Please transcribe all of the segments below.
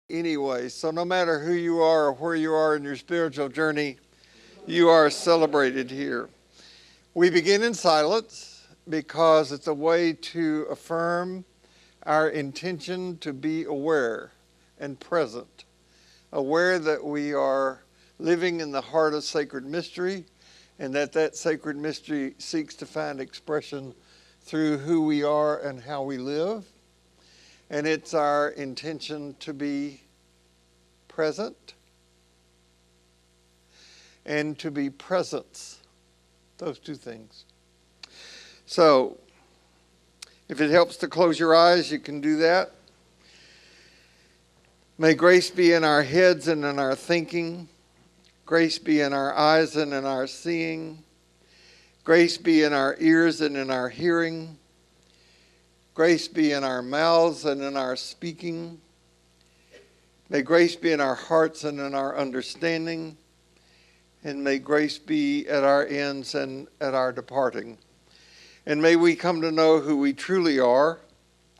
anyway. So no matter who you are or where you are in your spiritual journey, you are celebrated here. We begin in silence because it's a way to affirm our intention to be aware and present, aware that we are living in the heart of sacred mystery and that sacred mystery seeks to find expression through who we are and how we live. And it's our intention to be present and to be presence. Those two things. So, if it helps to close your eyes, you can do that. May grace be in our heads and in our thinking. Grace be in our eyes and in our seeing. Grace be in our ears and in our hearing. Grace be in our mouths and in our speaking. May grace be in our hearts and in our understanding. And may grace be at our ends and at our departing. And may we come to know who we truly are.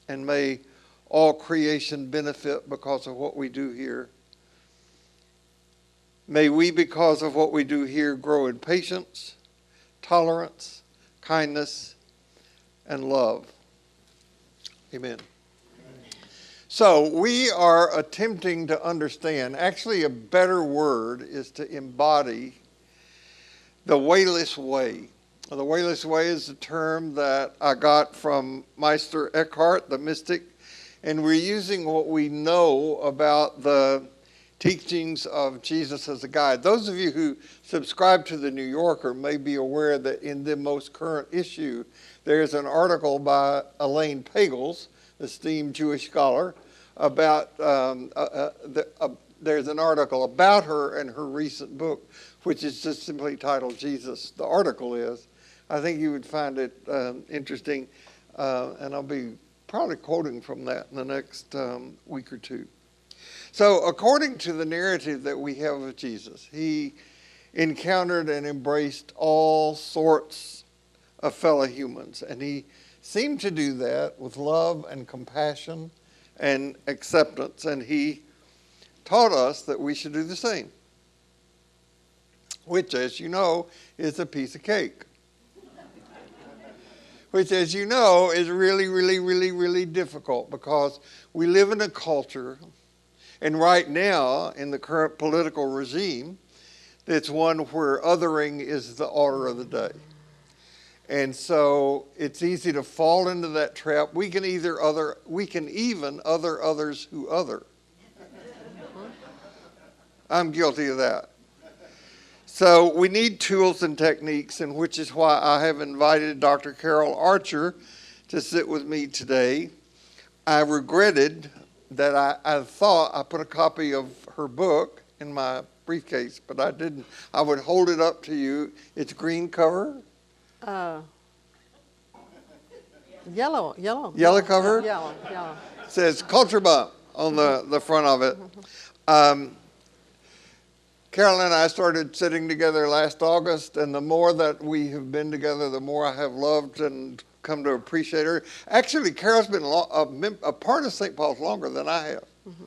And may all creation benefit because of what we do here. May we, because of what we do here, grow in patience, tolerance, kindness, and love. Amen. So we are attempting to understand, actually a better word is to embody the wayless way. The wayless way is a term that I got from Meister Eckhart, the mystic, and we're using what we know about the teachings of Jesus as a guide. Those of you who subscribe to the New Yorker may be aware that in the most current issue, there's an article by Elaine Pagels, esteemed Jewish scholar, about there's an article about her and her recent book, which is just simply titled Jesus. The article is. I think you would find it interesting, and I'll be probably quoting from that in the next week or two. So according to the narrative that we have of Jesus, he encountered and embraced all sorts of fellow humans, and he seemed to do that with love and compassion and acceptance, and he taught us that we should do the same, which, as you know, is a piece of cake. Which, as you know, is really, really, really, really difficult because we live in a culture, and right now, in the current political regime, it's one where othering is the order of the day. And so it's easy to fall into that trap. We can even other others who other. I'm guilty of that. So we need tools and techniques, and which is why I have invited Dr. Carol Archer to sit with me today. I regretted that I thought I put a copy of her book in my briefcase, but I didn't. I would hold it up to you. It's green cover. Yellow. Yellow cover? Yellow. It says Culture Bump on the front of it. Carol and I started sitting together last August, and the more that we have been together, the more I have loved and come to appreciate her. Actually, Carol's been a part of St. Paul's longer than I have. Mm-hmm.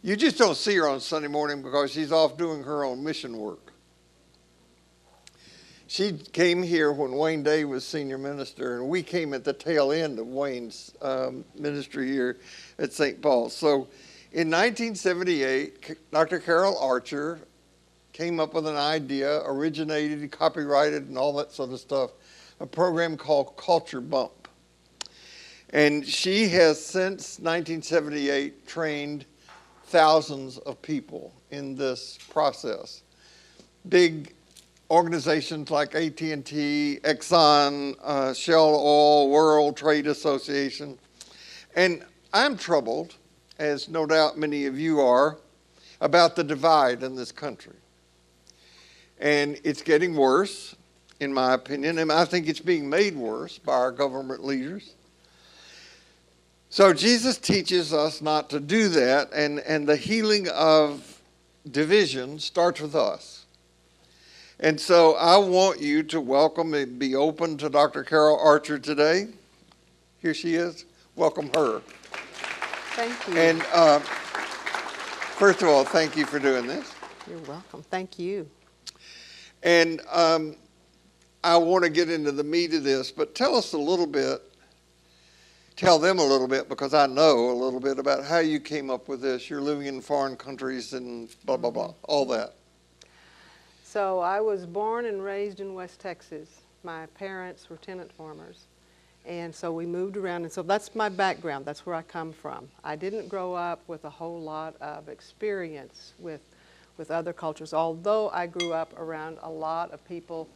You just don't see her on Sunday morning because she's off doing her own mission work. She came here when Wayne Day was senior minister, and we came at the tail end of Wayne's ministry here at St. Paul's. So in 1978, Dr. Carol Archer came up with an idea, originated, copyrighted, and all that sort of stuff, a program called Culture Bump. And she has, since 1978, trained thousands of people in this process. Big organizations like AT&T, Exxon, Shell Oil, World Trade Association. And I'm troubled, as no doubt many of you are, about the divide in this country. And it's getting worse, in my opinion, and I think it's being made worse by our government leaders. So Jesus teaches us not to do that, and the healing of division starts with us. And so I want you to welcome and be open to Dr. Carol Archer today. Here she is. Welcome her. Thank you. And First of all, thank you for doing this. You're welcome. Thank you. And I want to get into the meat of this, but tell them a little bit, because I know a little bit about how you came up with this. You're living in foreign countries and blah, blah, blah, all that. So I was born and raised in West Texas. My parents were tenant farmers. And so we moved around, and so that's my background. That's where I come from. I didn't grow up with a whole lot of experience with other cultures, although I grew up around a lot of people.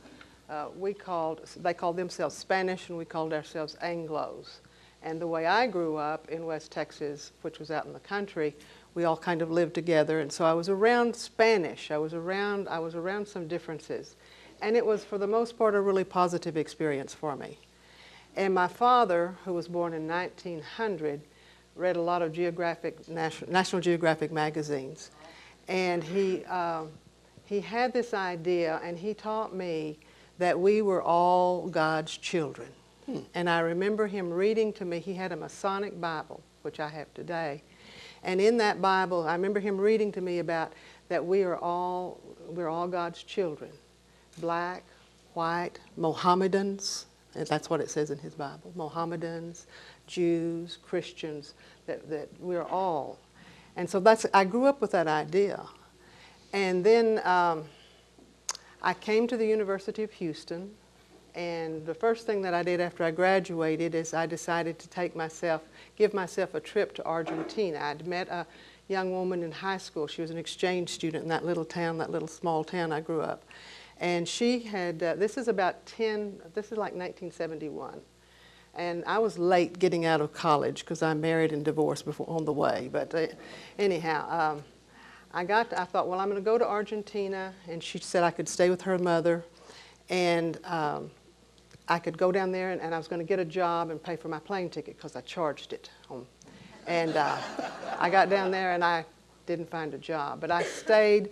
They called themselves Spanish, and we called ourselves Anglos. And the way I grew up in West Texas, which was out in the country, we all kind of lived together. And so I was around Spanish. I was around some differences. And it was, for the most part, a really positive experience for me. And my father, who was born in 1900, read a lot of National Geographic magazines. And he had this idea, and he taught me that we were all God's children. And I remember him reading to me. He had a Masonic Bible, which I have today. And in that Bible, I remember him reading to me about that we're all God's children. Black, white, Mohammedans, and that's what it says in his Bible. Mohammedans, Jews, Christians, that we're all. And so I grew up with that idea. And then I came to the University of Houston. And the first thing that I did after I graduated is I decided to give myself a trip to Argentina. I'd met a young woman in high school. She was an exchange student in that little small town I grew up. And she had, this is like 1971. And I was late getting out of college because I married and divorced on the way. But anyhow, I thought, well, I'm going to go to Argentina. And she said I could stay with her mother. And I could go down there, and I was going to get a job and pay for my plane ticket because I charged it. And I got down there, and I didn't find a job. But I stayed,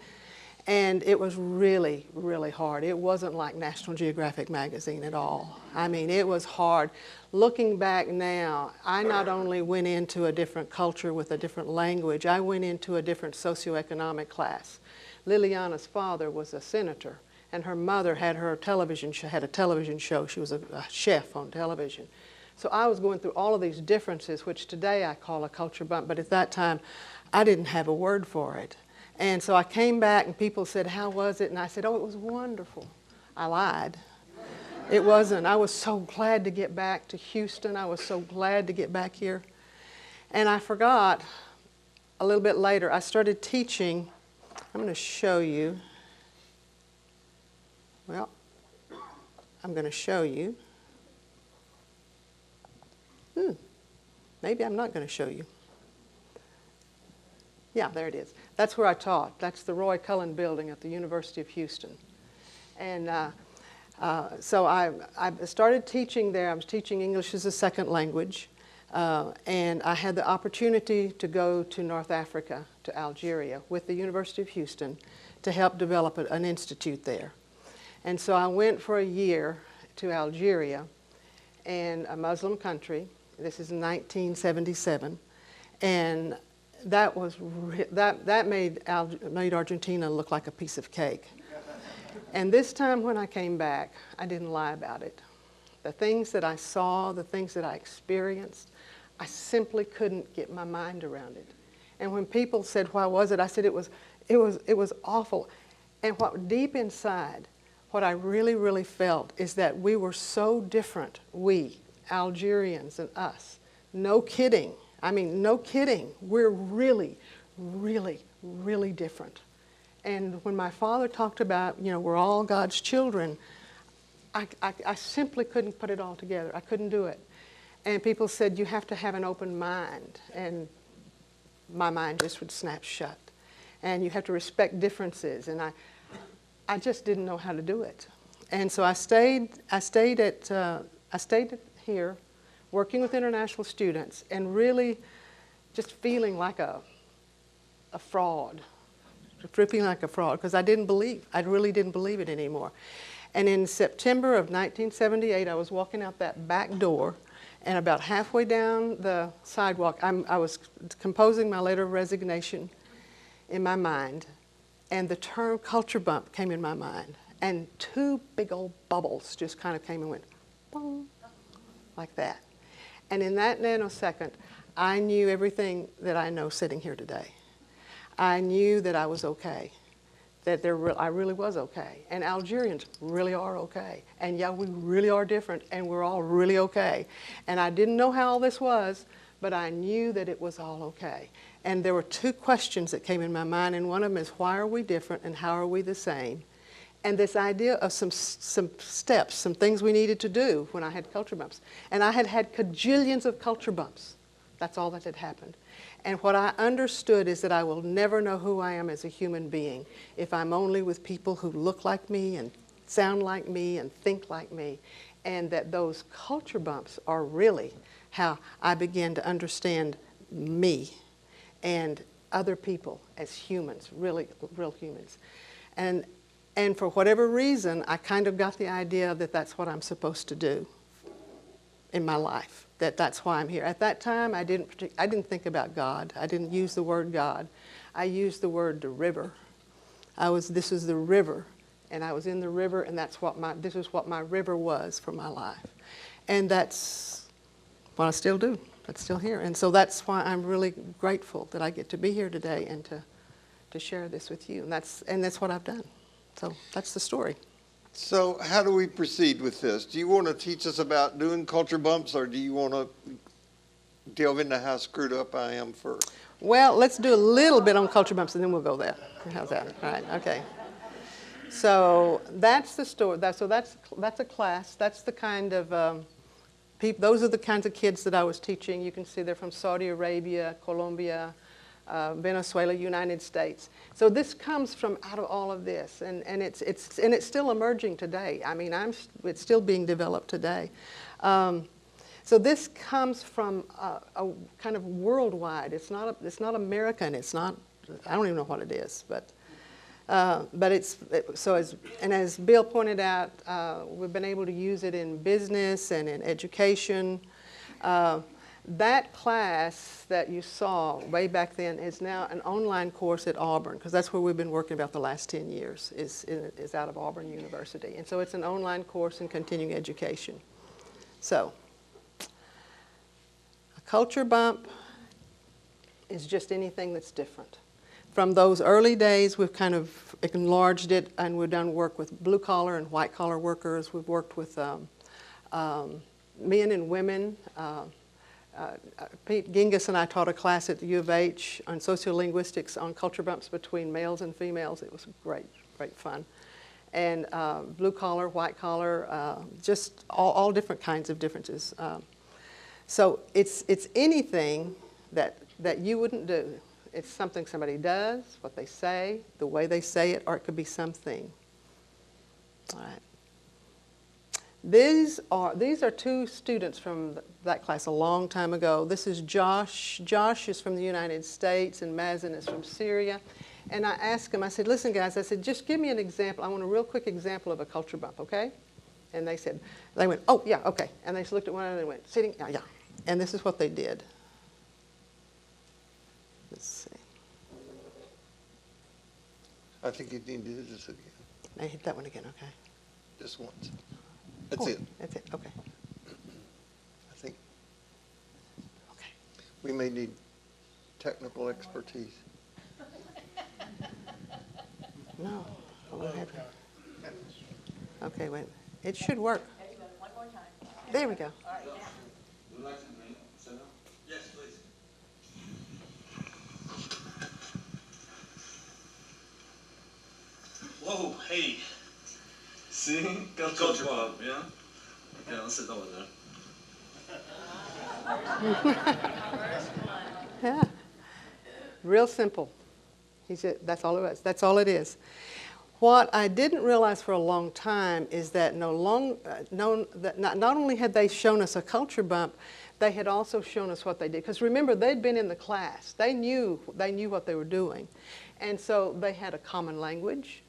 and it was really, really hard. It wasn't like National Geographic magazine at all. I mean, it was hard. Looking back now, I not only went into a different culture with a different language, I went into a different socioeconomic class. Liliana's father was a senator. And her mother had a television show. She was a chef on television. So I was going through all of these differences, which today I call a culture bump, but at that time, I didn't have a word for it. And so I came back, and people said, how was it? And I said, oh, it was wonderful. I lied. It wasn't. I was so glad to get back to Houston. I was so glad to get back here. And I forgot, a little bit later, I started teaching. I'm going to show you. Well, I'm going to show you. Maybe I'm not going to show you. Yeah, there it is. That's where I taught. That's the Roy Cullen building at the University of Houston. And so I started teaching there. I was teaching English as a second language. And I had the opportunity to go to North Africa, to Algeria, with the University of Houston to help develop an institute there. And so I went for a year to Algeria, and a Muslim country. This is in 1977, and that made Argentina look like a piece of cake. And this time when I came back, I didn't lie about it. The things that I saw, the things that I experienced, I simply couldn't get my mind around it. And when people said, "Why was it?" I said, "It was awful." And what deep inside, what I really, really felt is that we were so different, we, Algerians and us. No kidding. I mean, no kidding. We're really, really, really different. And when my father talked about, we're all God's children, I simply couldn't put it all together. I couldn't do it. And people said, you have to have an open mind. And my mind just would snap shut. And you have to respect differences. And I just didn't know how to do it. And so I stayed here, working with international students, and really just feeling like a fraud, dripping like a fraud, because I really didn't believe it anymore. And in September of 1978, I was walking out that back door, and about halfway down the sidewalk, I was composing my letter of resignation, in my mind, and the term culture bump came in my mind, and two big old bubbles just kind of came and went, boom, like that. And in that nanosecond, I knew everything that I know sitting here today. I knew that I was okay, that I really was okay. And Algerians really are okay. And yeah, we really are different, and we're all really okay. And I didn't know how all this was, but I knew that it was all okay. And there were two questions that came in my mind, and one of them is, why are we different and how are we the same? And this idea of some steps, some things we needed to do when I had culture bumps. And I had had cajillions of culture bumps. That's all that had happened. And what I understood is that I will never know who I am as a human being if I'm only with people who look like me and sound like me and think like me. And that those culture bumps are really how I began to understand me and other people as humans, really real humans. And for whatever reason, I kind of got the idea that that's what I'm supposed to do in my life, that that's why I'm here. At that time, I didn't think about God. I didn't use the word God. I used the word the river. This is the river, and I was in the river, and this is what my river was for my life. And that's what I still do. That's still here. And so that's why I'm really grateful that I get to be here today and to share this with you. And that's what I've done. So that's the story. So how do we proceed with this? Do you want to teach us about doing culture bumps, or do you want to delve into how screwed up I am first? Well, let's do a little bit on culture bumps, and then we'll go there. How's that? All right, okay. So that's the story. That's a class. That's the kind of those are the kinds of kids that I was teaching. You can see they're from Saudi Arabia, Colombia, Venezuela, United States. So this comes from out of all of this, and it's still emerging today. I mean, it's still being developed today. So this comes from a kind of worldwide. It's not American. It's not. I don't even know what it is, but as Bill pointed out, we've been able to use it in business and in education. That class that you saw way back then is now an online course at Auburn, because that's where we've been working about the last 10 years, is out of Auburn University. And so it's an online course in continuing education. So a culture bump is just anything that's different. From those early days, we've kind of enlarged it, and we've done work with blue-collar and white-collar workers. We've worked with men and women. Pete Gingas and I taught a class at the U of H on sociolinguistics on culture bumps between males and females. It was great, great fun. And blue-collar, white-collar, just all different kinds of differences. So it's anything that you wouldn't do. It's something somebody does, what they say, the way they say it, or it could be something. All right. These are two students from that class a long time ago. This is Josh. Josh is from the United States, and Mazen is from Syria. And I asked him, I said, listen, guys, I said, just give me an example. I want a real quick example of a culture bump, okay? And they went, oh, yeah, okay. And they looked at one another and went, sitting, yeah, yeah. And this is what they did. Let's see. I think you need to do this again. I hit that one again, okay. Just once. That's it. That's it, okay. I think Okay. we may need technical expertise. No. Okay, wait. It should work. One more time. There we go. All right. Yes, please. Whoa, hey. See? Culture bump, yeah? Okay, I'll sit over there. Yeah. Real simple. He said, that's all it was. That's all it is. What I didn't realize for a long time is that not only had they shown us a culture bump, they had also shown us what they did. Because remember, they'd been in the class. They knew what they were doing. And so they had a common language.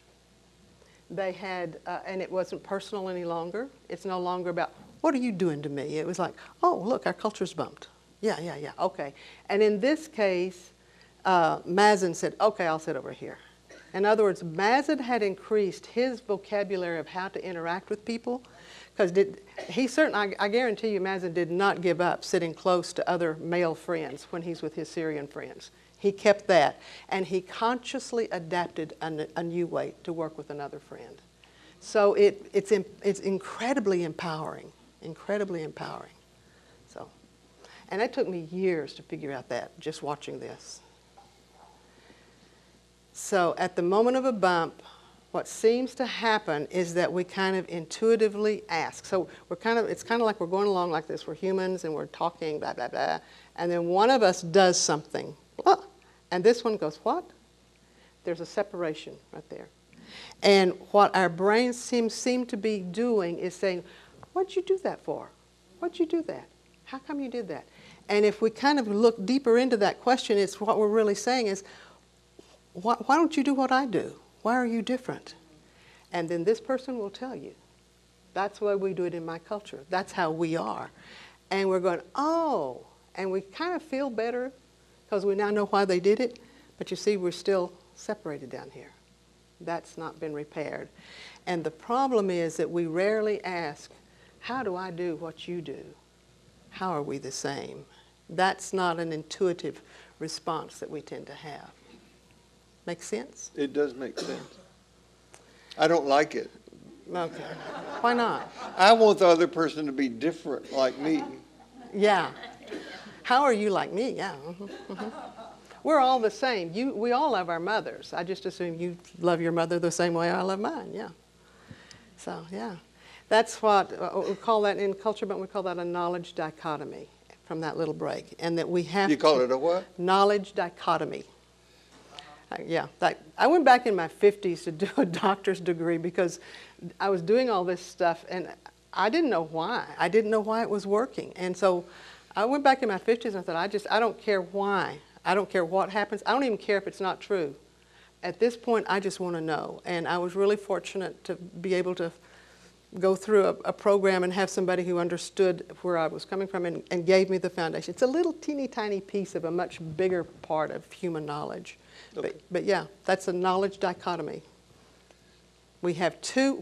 They had, and it wasn't personal any longer. It's no longer about, what are you doing to me? It was like, oh, look, our culture's bumped. Yeah, okay. And in this case, Mazen said, okay, I'll sit over here. In other words, Mazen had increased his vocabulary of how to interact with people, because I guarantee you Mazen did not give up sitting close to other male friends when he's with his Syrian friends. He kept that, and he consciously adapted a new way to work with another friend. So it's incredibly empowering, incredibly empowering. So, and it took me years to figure out that, just watching this. So at the moment of a bump, what seems to happen is that we kind of intuitively ask. So it's kind of like we're going along like this. We're humans and we're talking, blah, blah, blah. And then one of us does something. Blah, and this one goes, what? There's a separation right there. And what our brains seem to be doing is saying, what'd you do that for? What'd you do that? How come you did that? And if we kind of look deeper into that question, it's what we're really saying is, why don't you do what I do? Why are you different? And then this person will tell you. That's the way we do it in my culture. That's how we are. And we're going, oh, and we kind of feel better because we now know why they did it. But you see, we're still separated down here. That's not been repaired. And the problem is that we rarely ask, how do I do what you do? How are we the same? That's not an intuitive response that we tend to have. Make sense? It does make sense. I don't like it. Okay. Why not? I want the other person to be different like me. Yeah. How are you like me? Yeah. Mm-hmm. Mm-hmm. We're all the same. We all love our mothers. I just assume you love your mother the same way I love mine. Yeah. So, yeah. That's what we call that in culture, but we call that a knowledge dichotomy from that little break. And that we have You call it a what? Knowledge dichotomy. Yeah, I went back in my 50s to do a doctor's degree because I was doing all this stuff and I didn't know why. I didn't know why it was working. And so I went back in my 50s and I thought, I don't care why. I don't care what happens. I don't even care if it's not true. At this point, I just want to know. And I was really fortunate to be able to go through a program and have somebody who understood where I was coming from and gave me the foundation. It's a little teeny tiny piece of a much bigger part of human knowledge. Okay. But yeah, that's a knowledge dichotomy. We have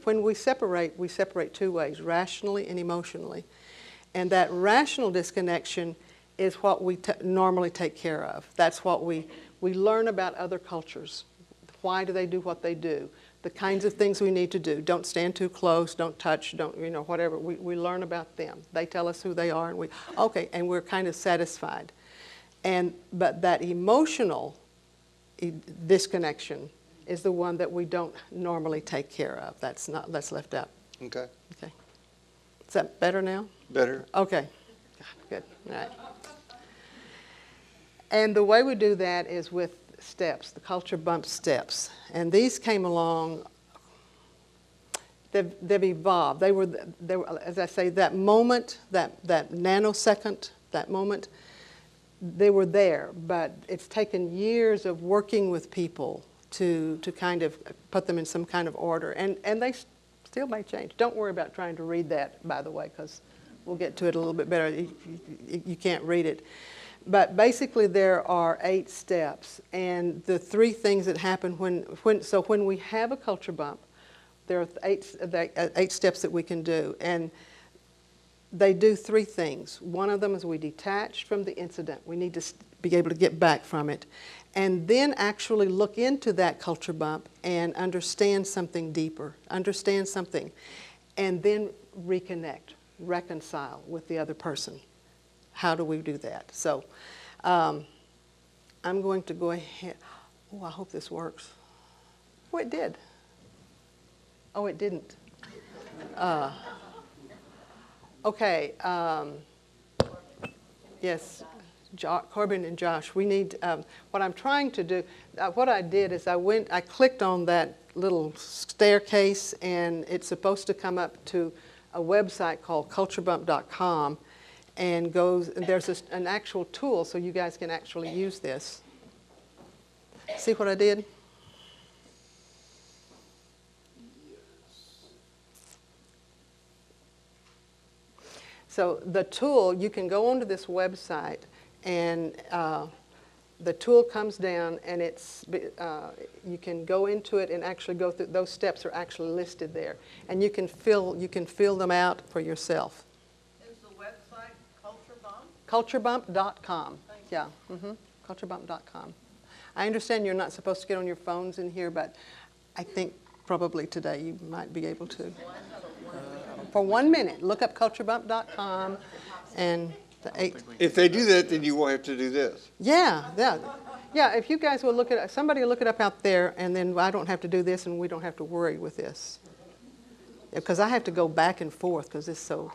when we separate two ways, rationally and emotionally. And that rational disconnection is what we normally take care of. That's what we learn about other cultures. Why do they do what they do? The kinds of things we need to do. Don't stand too close, don't touch, whatever. We learn about them. They tell us who they are, and we're kind of satisfied. But that emotional disconnection is the one that we don't normally take care of. That's left out. Okay. Okay. Is that better now? Better. Okay. Good. All right. And the way we do that is with steps, the culture bump steps. And these came along, they've evolved. They were, as I say, that moment, that nanosecond, that moment, they were there, but it's taken years of working with people to kind of put them in some kind of order. And they still may change. Don't worry about trying to read that, by the way, because we'll get to it a little bit better. You can't read it. But basically there are 8 steps, and the 3 things that happen when we have a culture bump, there are 8 steps that we can do. And they do 3 things. One of them is we detach from the incident. We need to be able to get back from it. And then actually look into that culture bump and understand something deeper, understand something, and then reconnect, reconcile with the other person. How do we do that? So I'm going to go ahead. Oh, I hope this works. Oh, it did. Oh, it didn't. Okay. Yes, Corbin and Josh, we need, what I'm trying to do, what I did is I clicked on that little staircase, and it's supposed to come up to a website called culturebump.com, and there's an actual tool so you guys can actually use this. See what I did? So the tool, you can go onto this website and the tool comes down, and you can go into it and actually go through. Those steps are actually listed there, and you can fill them out for yourself. Is the website CultureBump? Culturebump.com. Yeah, culturebump.com. I understand you're not supposed to get on your phones in here, but I think probably today you might be able to. For 1 minute, look up culturebump.com and the 8. If they do that, then you won't have to do this. Yeah. Yeah, if you guys will look at somebody will look it up out there, and then I don't have to do this, and we don't have to worry with this. Because I have to go back and forth because it's so.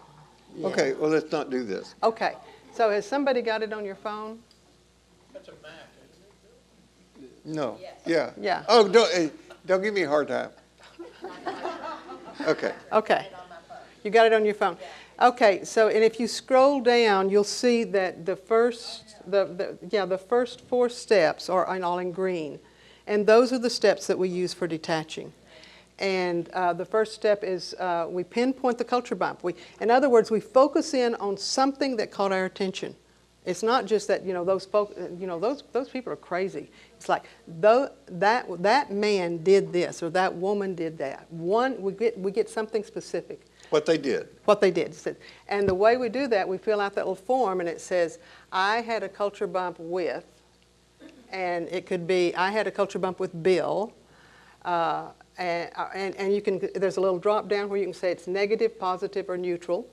Yeah. Okay, well, let's not do this. Okay, so has somebody got it on your phone? That's a Mac, isn't it? No. Yeah. Yeah. Oh, don't give me a hard time. Okay. Okay. You got it on your phone. Okay, so and if you scroll down, you'll see that the first 4 steps are all in green, and those are the steps that we use for detaching. And the first step is we pinpoint the culture bump. In other words, we focus in on something that caught our attention. It's not just that those people are crazy. It's like that man did this or that woman did that. We get something specific. What they did. What they did. And the way we do that, we fill out that little form, and it says, I had a culture bump with, and it could be, I had a culture bump with Bill, and you can. There's a little drop down where you can say it's negative, positive, or neutral.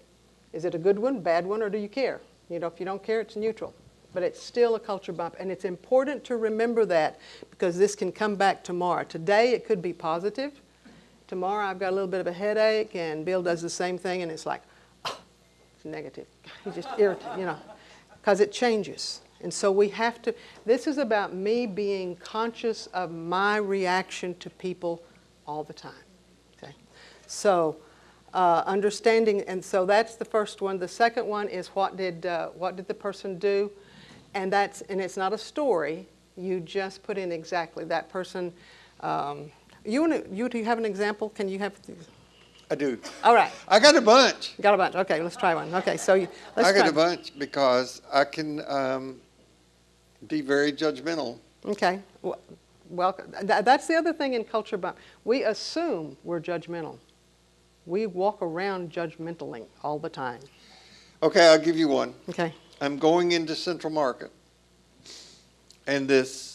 Is it a good one, bad one, or do you care? If you don't care, it's neutral. But it's still a culture bump, and it's important to remember that because this can come back tomorrow. Today, it could be positive. Tomorrow I've got a little bit of a headache, and Bill does the same thing, and it's like, oh, it's negative. He just irritates, because it changes. And so we have to, this is about me being conscious of my reaction to people all the time. Okay? So understanding, and so that's the first one. The second one is what did the person do? And it's not a story. You just put in exactly that person. Do you have an example? Can you have? I do. All right. I got a bunch. Got a bunch. Okay, let's try one. Okay, so let's I got try. a bunch because I can be very judgmental. Okay. Well, that's the other thing in culture bump. We assume we're judgmental. We walk around judgmentally all the time. Okay, I'll give you one. Okay. I'm going into Central Market, and this.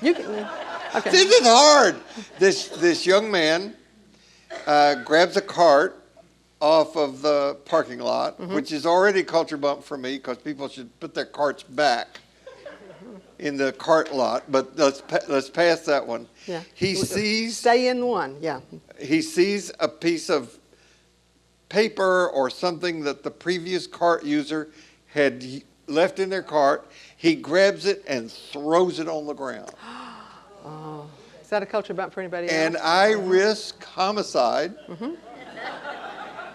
Okay. This is hard. This young man grabs a cart off of the parking lot, which is already culture bump for me because people should put their carts back in the cart lot. But let's pass that one. Yeah. He sees. Stay in one. Yeah. He sees a piece of paper or something that the previous cart user had left in their cart. He grabs it and throws it on the ground. Oh, is that a culture bump for anybody else? And I risk homicide,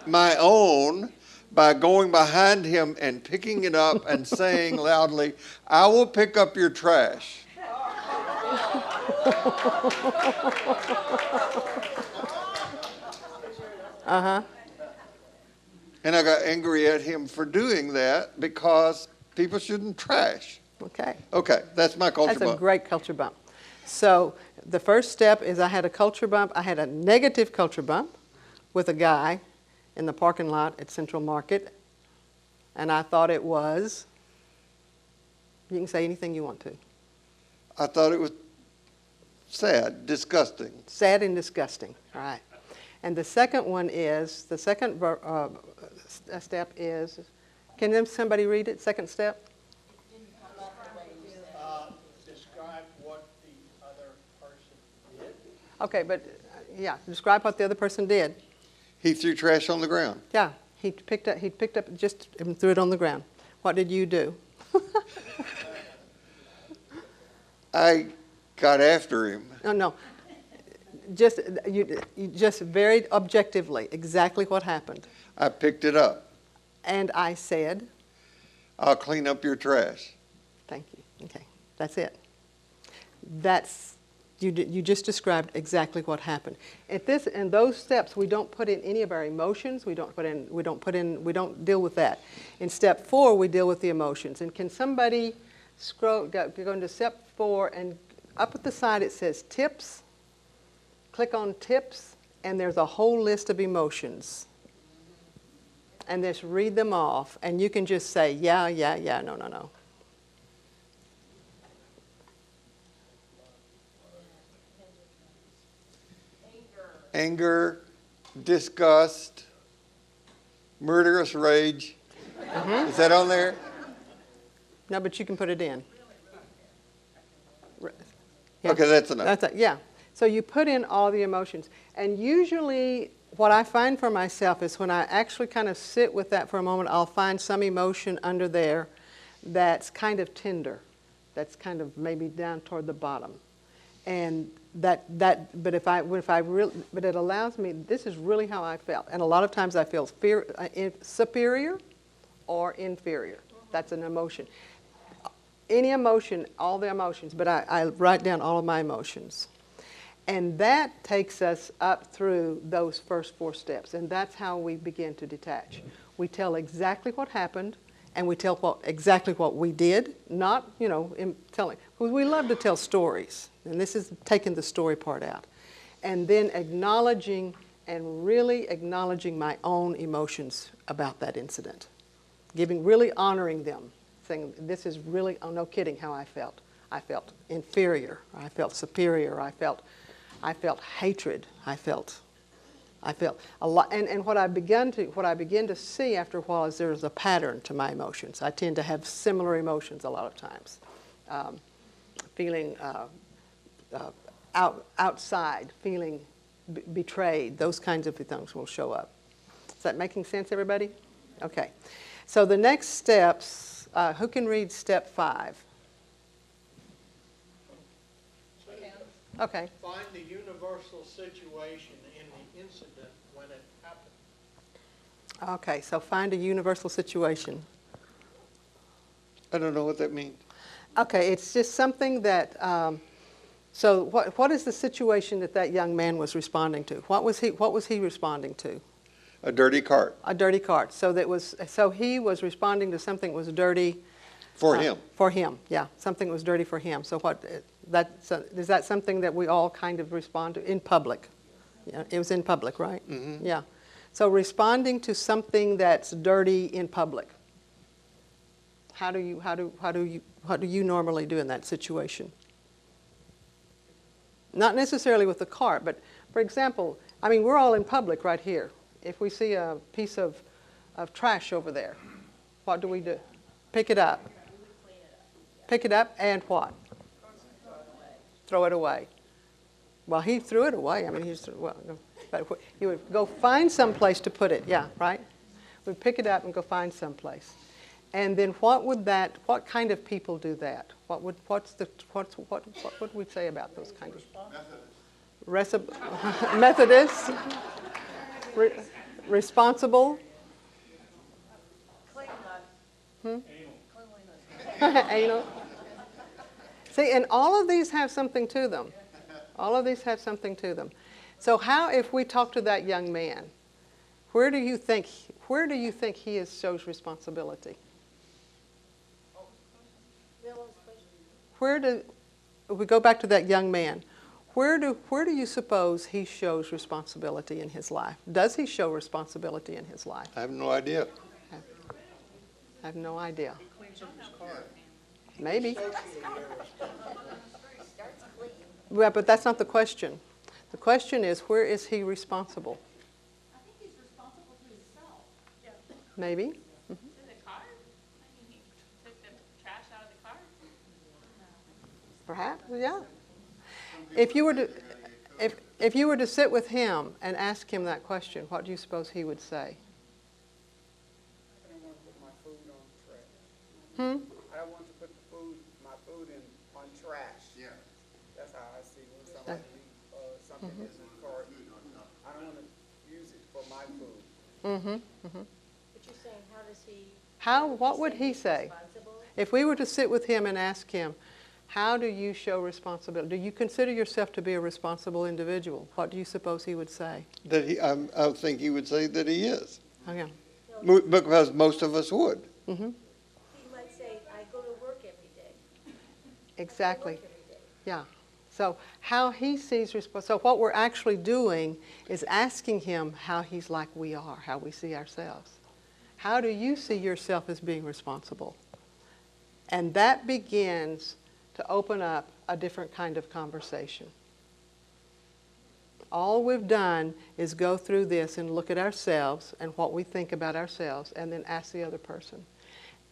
my own, by going behind him and picking it up and saying loudly, I will pick up your trash. Uh-huh. And I got angry at him for doing that because people shouldn't trash. Okay. Okay, that's my culture That's a bump. great culture bump. So the first step is I had a culture bump. I had a negative culture bump with a guy in the parking lot at Central Market, and I thought it was, you can say anything you want to. I thought it was sad, disgusting. Sad and disgusting, all right. And the second one is, the second step is, can somebody read it, second step? Describe what the other person did. Okay, but yeah, describe what the other person did. He threw trash on the ground. Yeah, he picked up just and threw it on the ground. What did you do? I got after him. No. Just very objectively, exactly what happened. I picked it up. And I said, I'll clean up your trash. thank you. Okay, that's it. That's You just described exactly what happened. In those steps, we don't put in any of our emotions. We don't deal with that. In step 4, we deal with the emotions. And can somebody go into step 4, and up at the side it says tips. Click on tips, and there's a whole list of emotions. And just read them off, and you can just say, yeah, yeah, yeah, no, no, no. Anger, disgust, murderous rage. Is that on there? No, but you can put it in. Yeah. Okay, that's enough. Yeah. So you put in all the emotions. And usually what I find for myself is when I actually kind of sit with that for a moment, I'll find some emotion under there that's kind of tender, that's kind of maybe down toward the bottom. And but it allows me, this is really how I felt. And a lot of times I feel superior or inferior. That's an emotion. Any emotion, all the emotions, but I write down all of my emotions. And that takes us up through those first 4 steps. And that's how we begin to detach. We tell exactly what happened, and we tell exactly what we did, not, telling. Because we love to tell stories. And this is taking the story part out. And then acknowledging and really acknowledging my own emotions about that incident. Really honoring them. Saying, this is really, oh, no kidding how I felt. I felt inferior. I felt superior. I felt hatred. I felt a lot. And what I begin to see after a while is there's a pattern to my emotions. I tend to have similar emotions a lot of times. Feeling outside, feeling betrayed, those kinds of things will show up. Is that making sense, everybody? Okay. So the next steps, who can read step 5? Okay. Find the universal situation in the incident when it happened. Okay, so find a universal situation. I don't know what that means. Okay, it's just something that, so what is the situation that young man was responding to? What was he responding to? A dirty cart. A dirty cart. So he was responding to something that was dirty. For him. For him, yeah. Something that was dirty for him. So is that something that we all kind of respond to in public? Yeah, it was in public, right? Mm-hmm. Yeah. So responding to something that's dirty in public. How do you normally do in that situation? Not necessarily with the cart, but for example, we're all in public right here. If we see a piece of trash over there, what do we do? Pick it up. Pick it up and what? Throw it away. Well, he threw it away. But you would go find some place to put it. Yeah, right? We'd pick it up and go find some place. And then what kind of people do that? What would we say about those kind of Methodist? Responsible? Anal. See, and all of these have something to them. All of these have something to them. So if we talk to that young man, where do you think he shows responsibility? If we go back to that young man, where do you suppose he shows responsibility in his life? Does he show responsibility in his life? I have no idea. I have no idea. Maybe. Yeah, but that's not the question. The question is, where is he responsible? I think he's responsible to himself. Yeah. Maybe. In the car? He took the trash out of the car? Perhaps, yeah. If you were to sit with him and ask him that question, what do you suppose he would say? I don't want to put my food on trash. Hmm? I don't want to put my food on trash. Yeah. That's how I see when somebody something isn't for. I don't want to use it for my food. Mm-hmm. Mm-hmm. But you're saying, how does he? What would he say? If we were to sit with him and ask him, How do you show responsibility? Do you consider yourself to be a responsible individual? What do you suppose he would say? That I think he would say that he is, Okay. because most of us would. hmm He might say, I go to work every day. Exactly. Every day. Yeah. So how he sees so what we're actually doing is asking him how he's like we are, how we see ourselves. How do you see yourself as being responsible? And that begins to open up a different kind of conversation. All we've done is go through this and look at ourselves and what we think about ourselves and then ask the other person.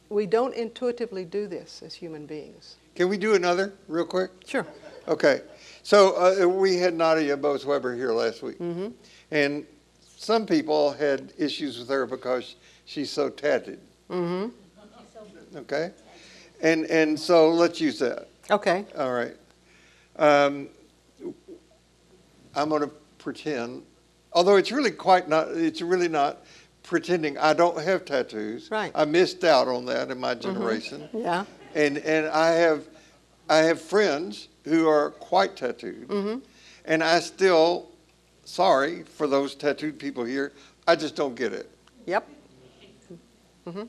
We don't intuitively do this as human beings. Can we do another real quick? Sure. Okay. So we had Nadia Bose-Weber here last week. Mm-hmm. And some people had issues with her because she's so tattooed. Mm-hmm. Okay? And so let's use that. Okay. All right. I'm going to pretend, although it's really not pretending. I don't have tattoos. Right. I missed out on that in my generation. Yeah. And I have friends who are quite tattooed. Mm-hmm. And I still, sorry for those tattooed people here, I just don't get it. Yep. Mm-hmm.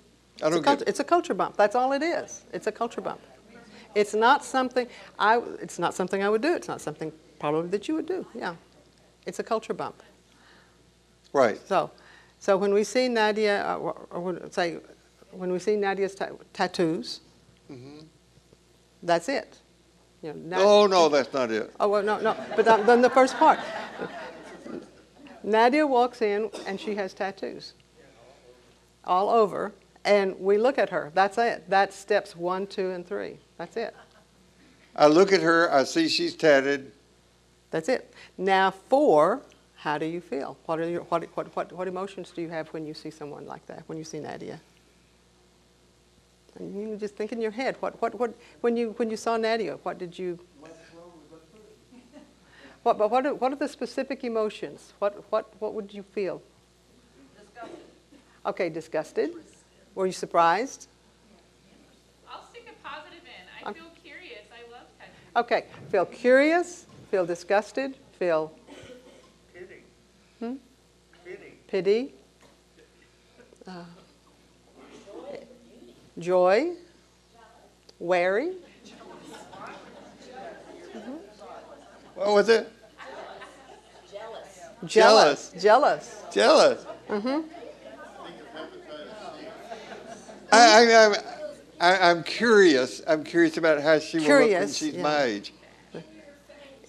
I don't get it. It's a culture bump. That's all it is. It's a culture bump. It's not something I would do. It's not something probably that you would do. Yeah. It's a culture bump. Right. So when we see Nadia, when we see Nadia's tattoos, Mm-hmm. that's it. You know, Oh, no, that's not it. Oh, well, no. But then the first part. Nadia walks in and she has tattoos all over, and we look at her. That's it. That's steps 1, 2, and 3. That's it. I look at her, I see she's tatted. That's it. Now 4, how do you feel? What emotions do you have when you see someone like that? When you see Nadia? And you just think in your head. When you saw Nadia, what did you? What are the specific emotions? What would you feel? Disgusted. Okay, disgusted. Were you surprised? I'll stick a positive in. I feel curious. I love tattoos. Okay, feel curious. Feel disgusted. Feel Pity. pity. Joy. Wary. What was it? Jealous. Jealous. Mm-hmm. I'm curious. I'm curious about how she will look when Curious, she's yeah. my age.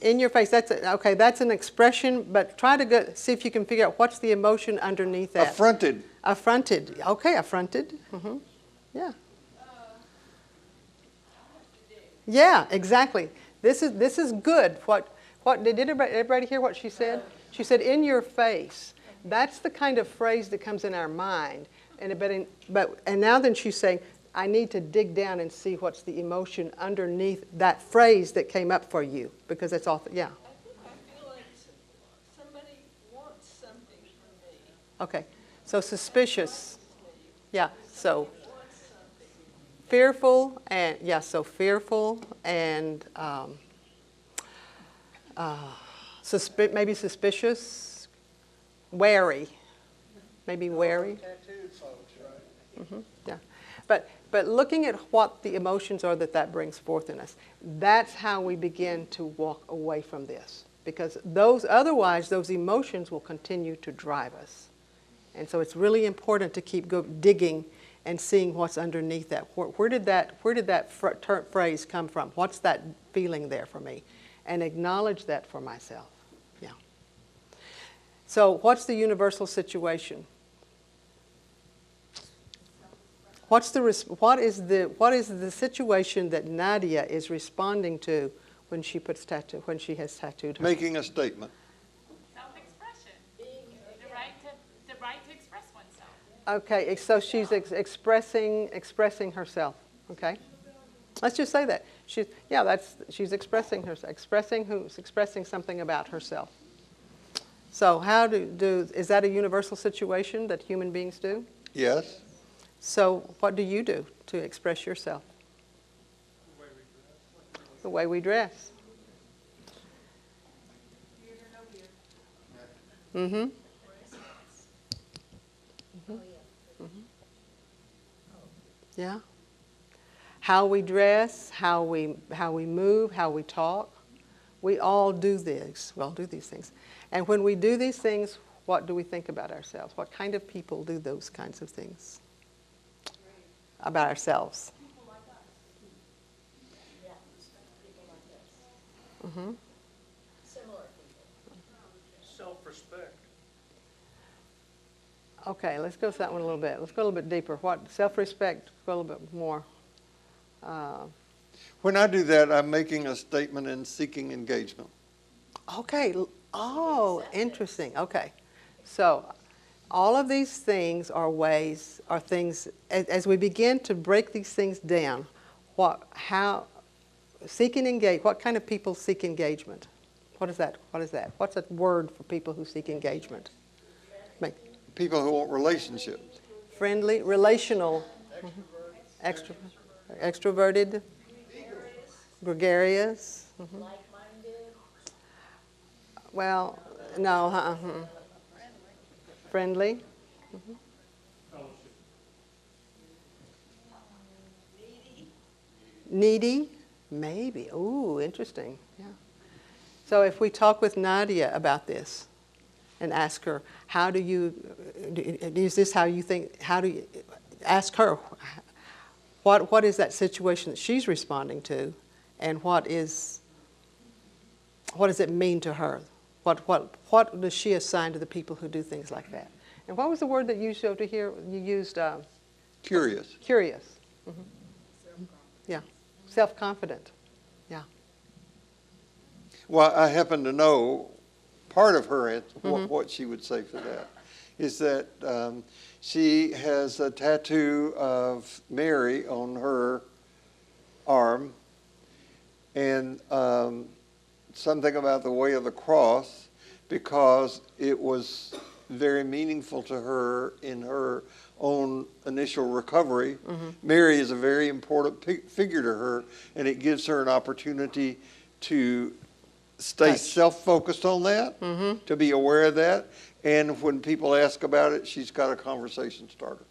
In your face. That's an expression. But try to see if you can figure out what's the emotion underneath that. Affronted. Affronted. Okay, affronted. Mm-hmm. Yeah. Yeah, exactly. This is good. What did everybody hear what she said? She said, "In your face." That's the kind of phrase that comes in our mind. And now then she's saying, I need to dig down and see what's the emotion underneath that phrase that came up for you, because it's all yeah. I feel like somebody wants something from me. Okay, so suspicious. Yeah, so fearful and fearful and maybe suspicious, wary, maybe wary. Tattooed folks, right? Mm-hmm. Yeah, but looking at what the emotions are that brings forth in us, that's how we begin to walk away from this, because otherwise those emotions will continue to drive us. And so it's really important to keep digging and seeing what's underneath that. Where did that phrase come from? What's that feeling there for me? And acknowledge that for myself. Yeah. So what's the universal situation? What is the situation that Nadia is responding to when she has tattooed her? Making a statement. Self-expression. The right to express oneself. Okay, so she's expressing herself. Okay, let's just say that she's expressing herself, expressing something about herself. So is that a universal situation that human beings do? Yes. So what do you do to express yourself? The way we dress. Mm-hmm. Yeah. How we dress, how we move, how we talk. We all do this. We all do these things. And when we do these things, what do we think about ourselves? What kind of people do those kinds of things about ourselves? People like us. Yeah, people like us. Mm-hmm. Similar people. Self-respect. Okay, let's go to that one a little bit. Let's go a little bit deeper. What self-respect? Go a little bit more. When I do that, I'm making a statement and seeking engagement. Okay. Oh, interesting. Okay. So all of these things are ways, are things, as we begin to break these things down, seeking engage, what kind of people seek engagement? What is that? What is that? What's a word for people who seek engagement? People who want relationships. Friendly, relational, extroverted, gregarious. Mm-hmm. Like-minded. Well, no, friendly. Mm-hmm. Needy, maybe. Ooh, interesting. Yeah. So if we talk with Nadia about this and ask her, how do you, is this how you think, how do you, ask her, what is that situation that she's responding to, and what does it mean to her? What does she assign to the people who do things like that? And what was the word that you showed to here? You used Curious. curious. Mm-hmm. Yeah, self-confident. Yeah. Well, I happen to know part of her answer, what she would say for that, is that she has a tattoo of Mary on her arm, and something about the way of the cross, because it was very meaningful to her in her own initial recovery. Mary is a very important figure to her, and it gives her an opportunity to stay self-focused on that, to be aware of that, and when people ask about it, she's got a conversation starter.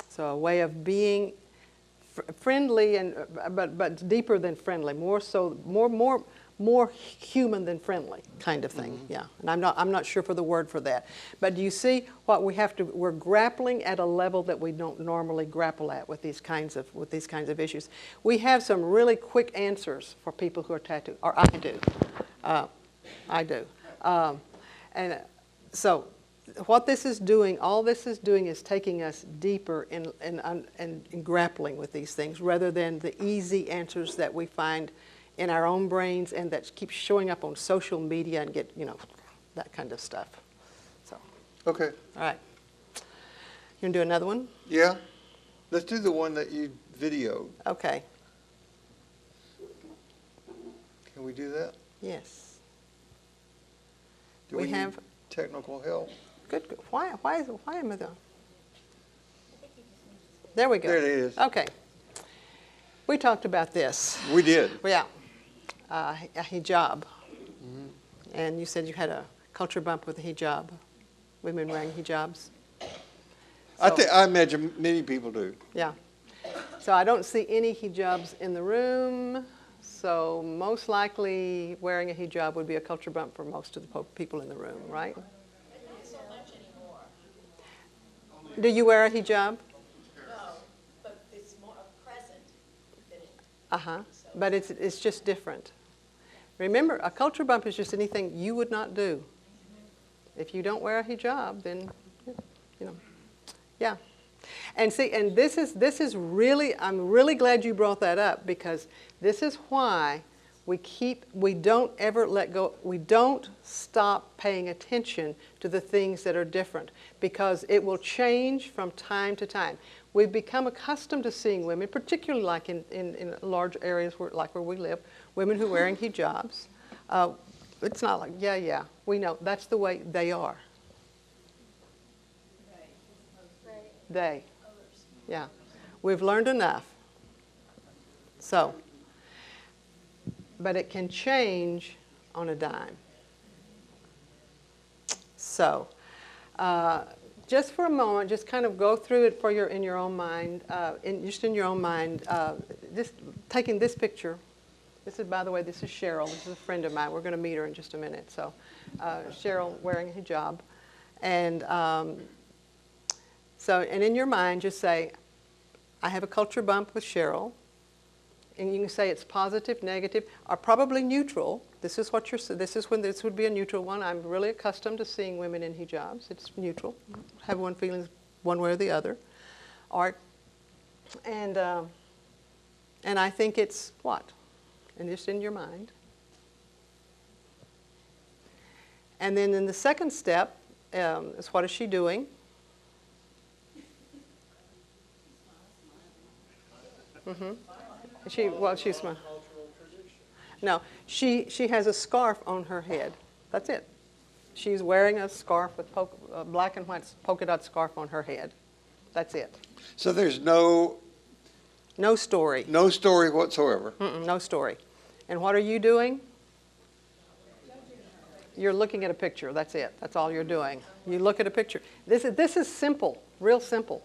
So a way of being friendly, and but deeper than friendly, more so, more human than friendly kind of thing. Yeah, and I'm not sure for the word for that. But do you see what we have to? We're grappling at a level that we don't normally grapple at with these kinds of issues. We have some really quick answers for people who are tattooed, or I do, and so. What this is doing, all this is doing is taking us deeper in grappling with these things, rather than the easy answers that we find in our own brains and that keep showing up on social media and get, that kind of stuff. So, Okay. all right. You want to do another one? Yeah. Let's do the one that you videoed. Okay. Can we do that? Yes. Do We need have technical help? Good. Why am I there? There we go. There it is. Okay. We talked about this. We did. Yeah. A hijab. And you said you had a culture bump with a hijab. Women wearing hijabs. I imagine many people do. Yeah. So I don't see any hijabs in the room. So most likely wearing a hijab would be a culture bump for most of the people in the room, right? Do you wear a hijab? No, but it's more a present than it. Uh-huh. But it's just different. Remember, a culture bump is just anything you would not do. If you don't wear a hijab, then, yeah. And see, and this is really, I'm really glad you brought that up, because this is why we don't ever let go, we don't stop paying attention to the things that are different, because it will change from time to time. We've become accustomed to seeing women, particularly like in large areas like where we live, women who are wearing hijabs. It's not like, yeah, we know, that's the way they are. They. Yeah. We've learned enough. So, but it can change on a dime. So, just for a moment, just kind of go through it in your own mind, just taking this picture. This is, by the way, this is Cheryl. This is a friend of mine. We're going to meet her in just a minute. So, Cheryl wearing a hijab, and and in your mind, just say, I have a culture bump with Cheryl. And you can say it's positive, negative, or probably neutral. This is when this would be a neutral one. I'm really accustomed to seeing women in hijabs. It's neutral. Have one feeling one way or the other. And I think it's what? And just in your mind. And then in the second step is, what is she doing? Mm-hmm. She's my. No, she has a scarf on her head. That's it. She's wearing a scarf with black and white polka dot scarf on her head. That's it. So there's no story. No story whatsoever. No story. And what are you doing? You're looking at a picture. That's it. That's all you're doing. You look at a picture. This is simple, real simple.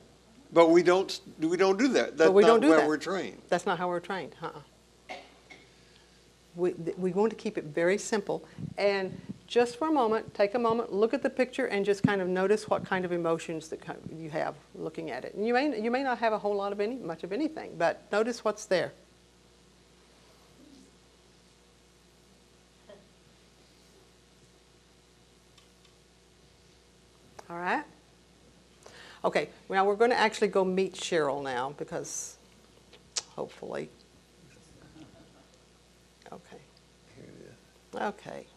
But we don't do that. That's not how we're trained. That's not how we're trained. We want to keep it very simple. And just for a moment, take a moment, look at the picture, and just kind of notice what kind of emotions that you have looking at it. And you may not have a whole lot of much of anything, but notice what's there. All right? Okay, now we're going to actually go meet Cheryl now, because hopefully. Okay. Here it is. Okay.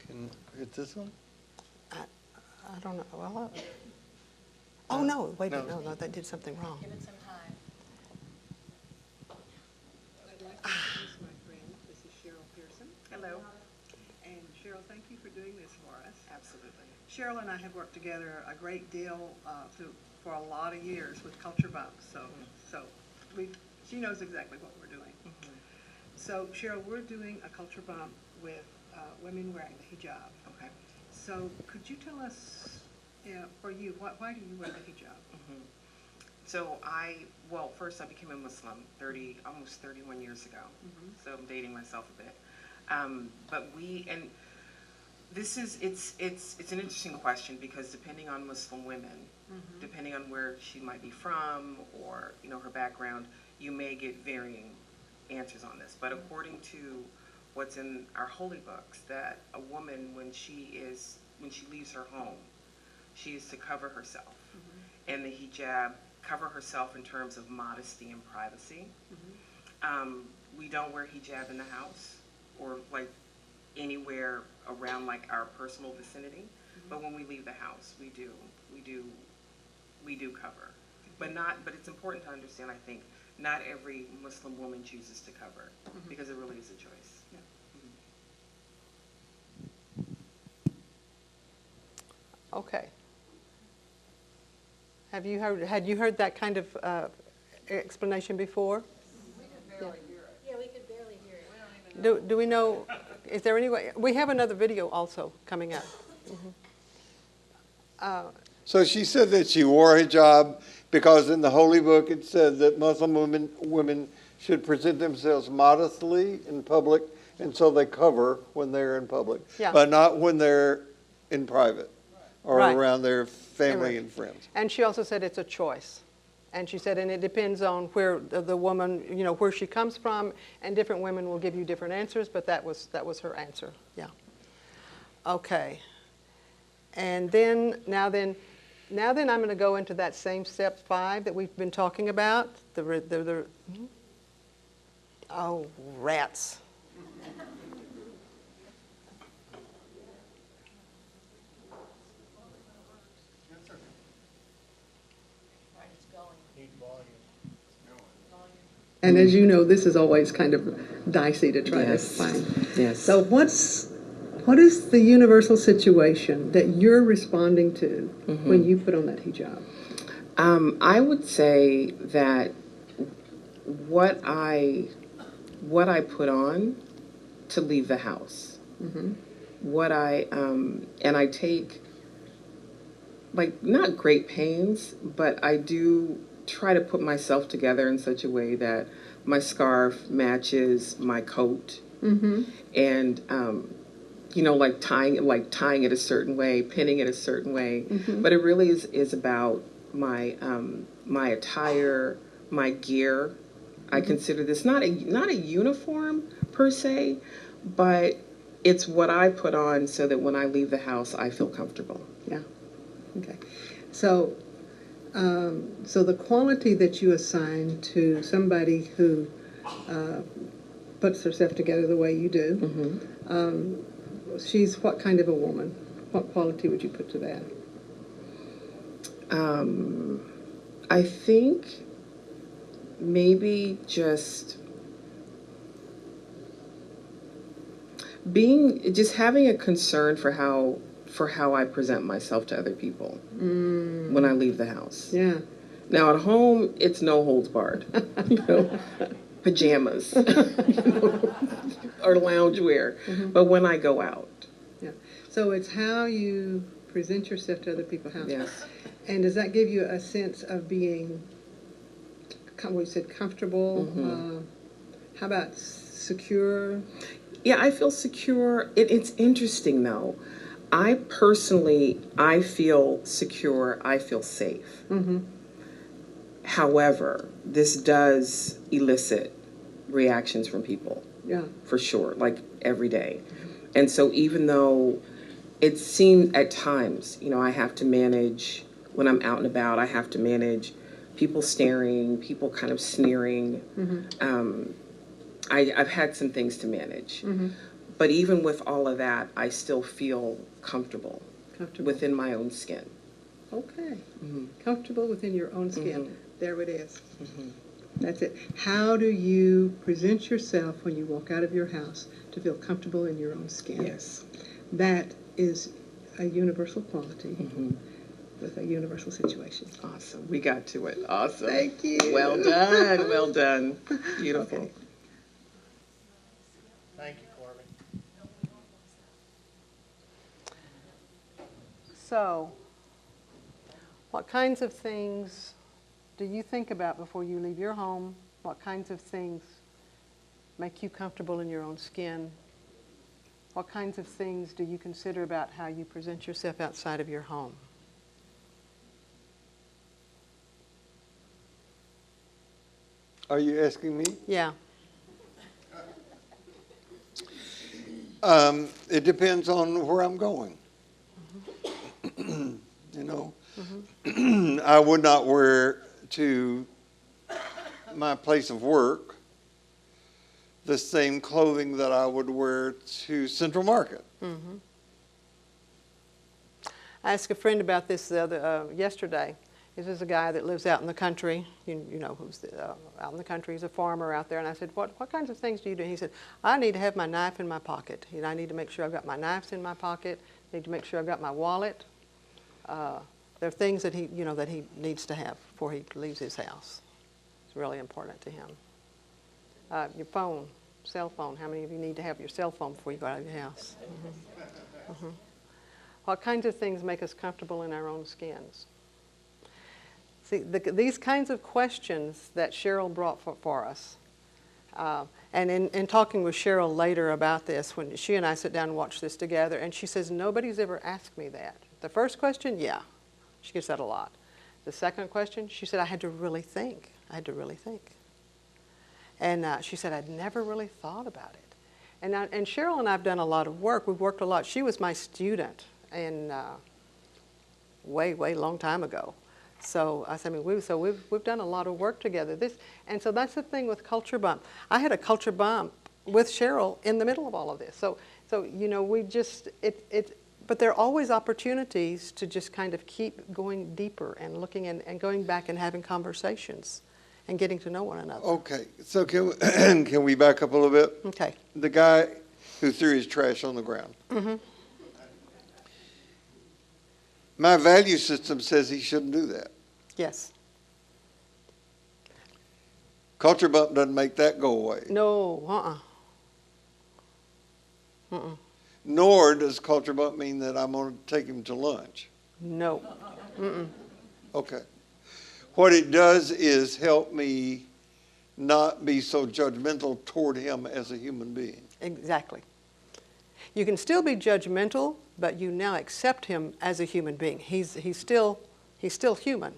Can I hit this one? I don't know. Well, oh, no, wait a minute. No, that did something wrong. Give it some time. Hello. And Cheryl, thank you for doing this for us. Absolutely. Cheryl and I have worked together a great deal for a lot of years with Culture Bumps, so she knows exactly what we're doing. Mm-hmm. So Cheryl, we're doing a Culture Bump with women wearing the hijab. Okay. So could you tell us, for you, why do you wear the hijab? Mm-hmm. So first I became a Muslim almost 31 years ago. Mm-hmm. So I'm dating myself a bit. It's an interesting question, because depending on Muslim women, mm-hmm. depending on where she might be from or her background, you may get varying answers on this. But according to what's in our holy books, that a woman, when she leaves her home, she is to cover herself, mm-hmm. and the hijab cover herself in terms of modesty and privacy. Mm-hmm. We don't wear hijab in the house or like anywhere around like our personal vicinity, mm-hmm. but when we leave the house, we do cover. But it's important to understand, I think, not every Muslim woman chooses to cover, mm-hmm. because it really is a choice. Yeah. Mm-hmm. Okay. Had you heard that kind of explanation before? We could barely hear it. Yeah, we could barely hear it. We don't even Do we know, is there any way, we have another video also coming up. Mm-hmm. So she said that she wore a hijab because in the holy book it said that Muslim women should present themselves modestly in public, and so they cover when they're in public, yeah. but not when they're in private or right. around their family and friends. And she also said it's a choice. And she said, and it depends on where the woman, where she comes from, and different women will give you different answers, but that was her answer, yeah. Okay. And then, now then I'm going to go into that same step 5 that we've been talking about. Oh, rats. And as you know, this is always kind of dicey to try to find. Yes. So what's What is the universal situation that you're responding to when you put on that hijab? I would say that what I put on to leave the house, what and I take, like, not great pains, but I do try to put myself together in such a way that my scarf matches my coat, and you know, like tying it a certain way, pinning it a certain way. But it really is about my my attire, my gear. I consider this not a uniform per se, but it's what I put on so that when I leave the house, I feel comfortable. Yeah. Okay. So, so the quality that you assign to somebody who puts herself together the way you do, she's what kind of a woman? What quality would you put to that? I think maybe just having a concern for how I present myself to other people when I leave the house. Yeah. Now at home, it's no holds barred, you know, pajamas or loungewear. But when I go out, Yeah. So it's how you present yourself to other people. How? yes. And does that give you a sense of being, what you said, comfortable? How about secure? Yeah, I feel secure. It's interesting though. I feel secure. I feel safe. However, this does elicit reactions from people. Yeah. For sure, like every day. And so even though it seemed at times, you know, I have to manage when I'm out and about, I have to manage people staring, people kind of sneering. I've had some things to manage. But even with all of that, I still feel comfortable within my own skin. Okay. Comfortable within your own skin. There it is. That's it. How do you present yourself when you walk out of your house to feel comfortable in your own skin? Yes. That is a universal quality with a universal situation. Awesome. We got to it. Awesome. Thank you. Well done. Well done. Beautiful. Okay. Thank you, Corbin. So, what kinds of things do you think about before you leave your home? What kinds of things make you comfortable in your own skin? What kinds of things do you consider about how you present yourself outside of your home? Are you asking me? Yeah. It depends on where I'm going. You know, I would not wear to my place of work the same clothing that I would wear to Central Market. I asked a friend about this yesterday. This is a guy that lives out in the country. You know who's out in the country. He's a farmer out there. And I said, what kinds of things do you do? He said, I need to have my knife in my pocket. I need to make sure I've got my knives in my pocket. I need to make sure I've got my wallet. There are things that he needs to have before he leaves his house. It's really important to him. Your phone, cell phone. How many of you need to have your cell phone before you go out of your house? What kinds of things make us comfortable in our own skins? See, these kinds of questions that Cheryl brought for us, and in talking with Cheryl later about this, when she and I sit down and watch this together, and she says, nobody's ever asked me that. The first question, yeah, she gets that a lot. The second question, she said, I had to really think. And she said, I'd never really thought about it. And Cheryl and I have done a lot of work. We've worked a lot. She was my student in way long time ago. So we've done a lot of work together. And so that's the thing with Culture Bump. I had a Culture Bump with Cheryl in the middle of all of this. So you know, but there are always opportunities to just kind of keep going deeper and looking and going back and having conversations and getting to know one another. Okay, so can we back up a little bit? Okay. The guy, who threw his trash on the ground. My value system says he shouldn't do that. Yes. Culture bump doesn't make that go away. No, Nor does culture bump mean that I'm going to take him to lunch. no. Okay. What it does is help me not be so judgmental toward him as a human being. Exactly. You can still be judgmental, but you now accept him as a human being. He's still human.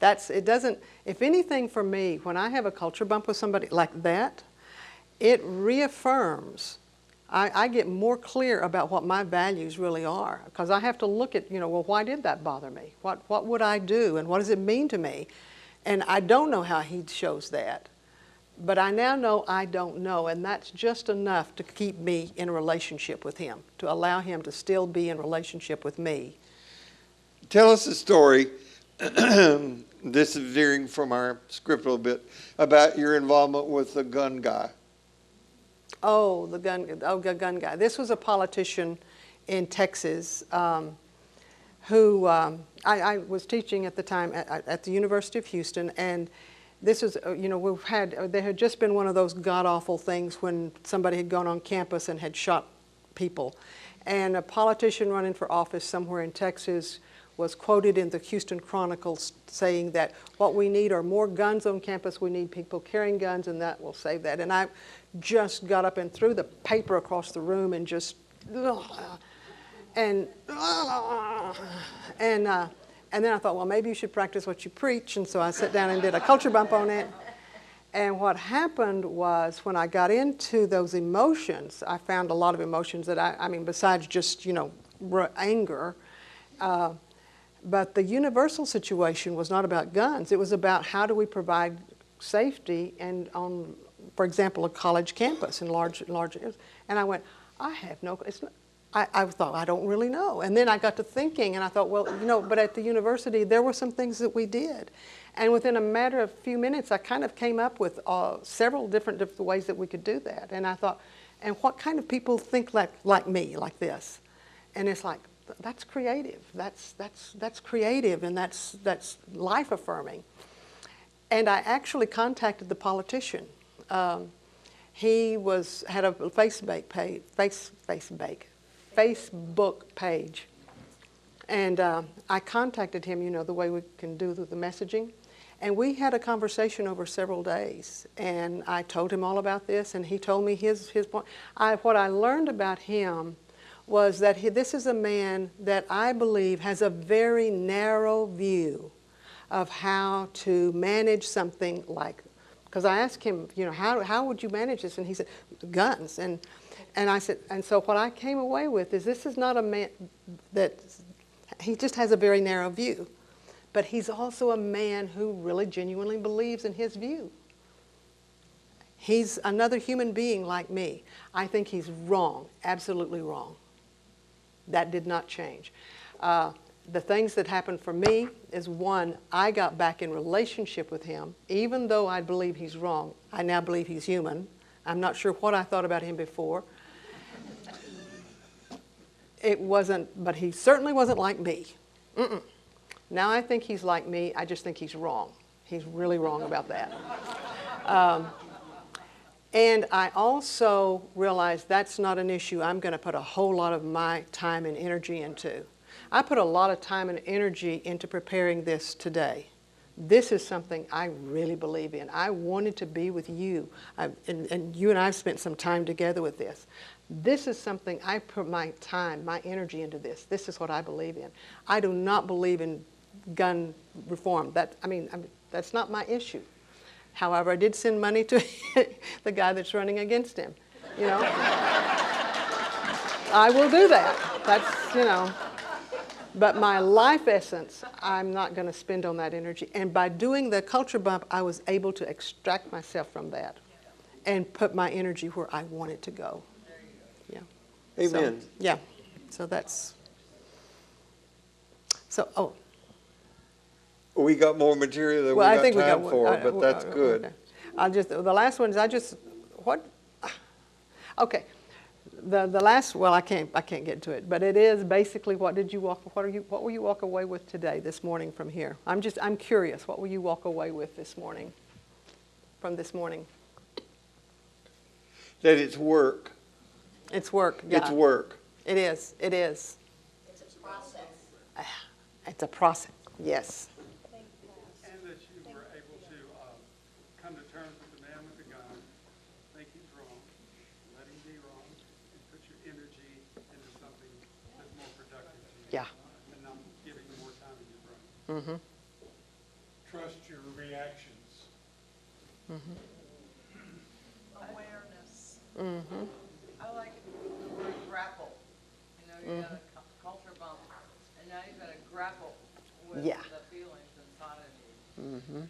It doesn't, if anything for me, when I have a culture bump with somebody like that, it reaffirms, I get more clear about what my values really are, because I have to look at, well, why did that bother me? What would I do, and what does it mean to me? And I don't know how he shows that, but I now know I don't know, and that's just enough to keep me in a relationship with him, to allow him to still be in relationship with me. Tell us a story, this is veering from our script a little bit, about your involvement with the gun guy. Oh, the gun guy. This was a politician in Texas who I was teaching at the time at the University of Houston, and this was, there had just been one of those god-awful things when somebody had gone on campus and had shot people. And a politician running for office somewhere in Texas was quoted in the Houston Chronicle saying that what we need are more guns on campus, we need people carrying guns, and that will save that. And I just got up and threw the paper across the room and just, and then I thought, well, maybe you should practice what you preach, and so I sat down and did a culture bump on it. And what happened was, when I got into those emotions, I found a lot of emotions that I mean, besides just, anger, but the universal situation was not about guns. It was about how do we provide safety and on, for example, a college campus in large areas. And I went, I have no, it's not, I thought, I don't really know. And then I got to thinking, and I thought, well, but at the university, there were some things that we did. And within a matter of a few minutes, I kind of came up with several different ways that we could do that. And I thought, and what kind of people think like me, like this? And it's like, that's creative. That's creative, and that's life affirming. And I actually contacted the politician. He had a Facebook page, and I contacted him, the way we can do the messaging, and we had a conversation over several days. And I told him all about this, and he told me his point. What I learned about him was that this is a man that I believe has a very narrow view of how to manage something like, because I asked him, how would you manage this? And he said, guns. And I said, and so what I came away with is, this is not a man that, he just has a very narrow view, but he's also a man who really genuinely believes in his view. He's another human being like me. I think he's wrong, absolutely wrong. That did not change. The things that happened for me is, one, I got back in relationship with him. Even though I believe he's wrong, I now believe he's human. I'm not sure what I thought about him before. But he certainly wasn't like me. Now I think he's like me, I just think he's wrong. He's really wrong about that. And I also realized that's not an issue I'm going to put a whole lot of my time and energy into. I put a lot of time and energy into preparing this today. This is something I really believe in. I wanted to be with you, and you and I have spent some time together with this. This is something I put my time, my energy into this. This is what I believe in. I do not believe in gun reform. That's not my issue. However, I did send money to the guy that's running against him. I will do that. That's, But my life essence, I'm not going to spend on that energy. And by doing the culture bump, I was able to extract myself from that and put my energy where I want it to go. Yeah. Amen. So that's, We got more material than well, I we think got time we got, for, but that's good. Okay. The last one is okay. the last, well, I can't get to it, but it is basically what will you walk away with today, this morning from here? I'm curious, what will you walk away with this morning, from this morning? That it's work. It's work, yeah. It's work. It is. It's a process. It's a process, yes. And that you were able to come to terms with the man with the gun, think he's wrong, let him be wrong, and put your energy into something that's more productive to you. Yeah. And not giving you more time in your brain. Mm-hmm. Trust your reactions. Awareness. Mm-hmm. I like the word grapple. You know, you got a culture bump, and now you've got to grapple with Yeah. the feelings inside of you.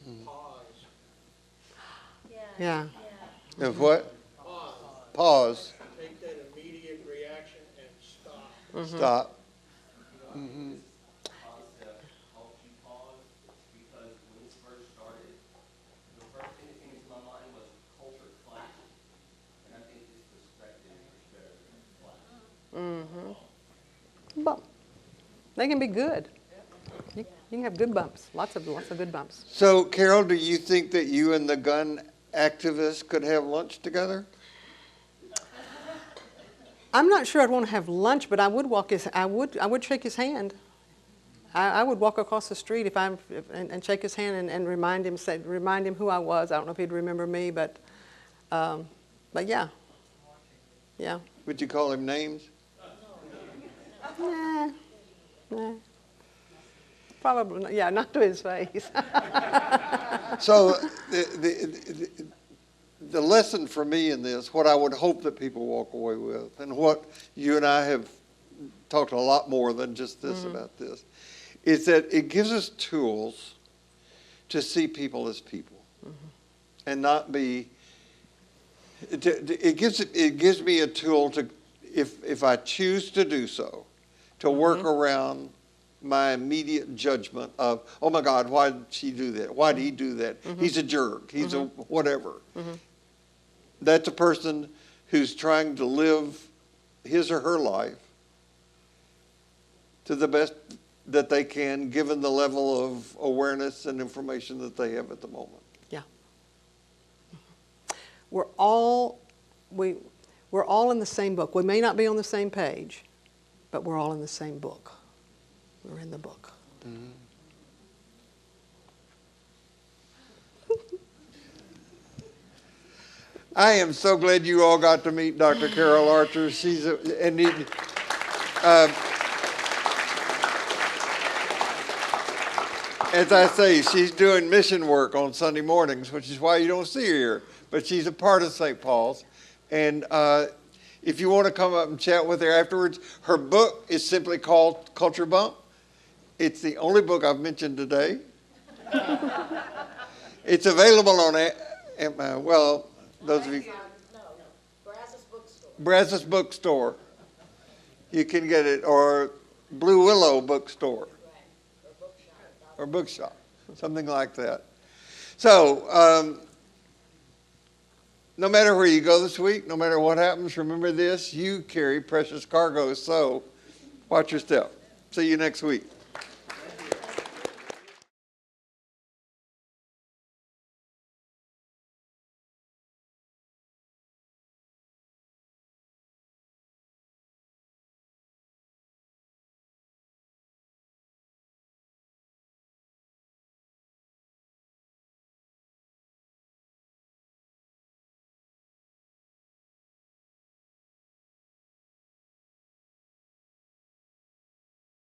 Mm-hmm. Pause. Yeah. Of what? Pause. Pause. Take that immediate reaction and stop. Mm-hmm. Stop. Concept helps you pause because when this first started, the first thing that came into my mind was culture clash. And I think this perspective is better than clash. Mm-hmm. Bump. They can be good. You can have good bumps, lots of good bumps. So, Carol, do you think that you and the gun activist could have lunch together? I'm not sure I'd want to have lunch, but I would I would shake his hand. I would walk across the street and shake his hand and remind him who I was. I don't know if he'd remember me, but yeah. Yeah. Would you call him names? Nah. Probably not. Yeah, not to his face. So the lesson for me in this, what I would hope that people walk away with, and what you and I have talked a lot more than just this about this, is that it gives us tools to see people as people, and not be. It gives me a tool to, if I choose to do so, to work around my immediate judgment of, oh my God, why did she do that? Why did he do that? He's a jerk. He's a whatever. That's a person who's trying to live his or her life to the best that they can, given the level of awareness and information that they have at the moment. Yeah. We're all in the same book. We may not be on the same page, but we're all in the same book. We're in the book. I am so glad you all got to meet Dr. Carol Archer. She's as I say, she's doing mission work on Sunday mornings, which is why you don't see her here. But she's a part of St. Paul's. And if you want to come up and chat with her afterwards, her book is simply called Culture Bump. It's the only book I've mentioned today. It's available on, those of you. Brazos Bookstore. You can get it, or Blue Willow Bookstore. Or bookshop, something like that. So, no matter where you go this week, no matter what happens, remember this, you carry precious cargo, so watch your step. See you next week.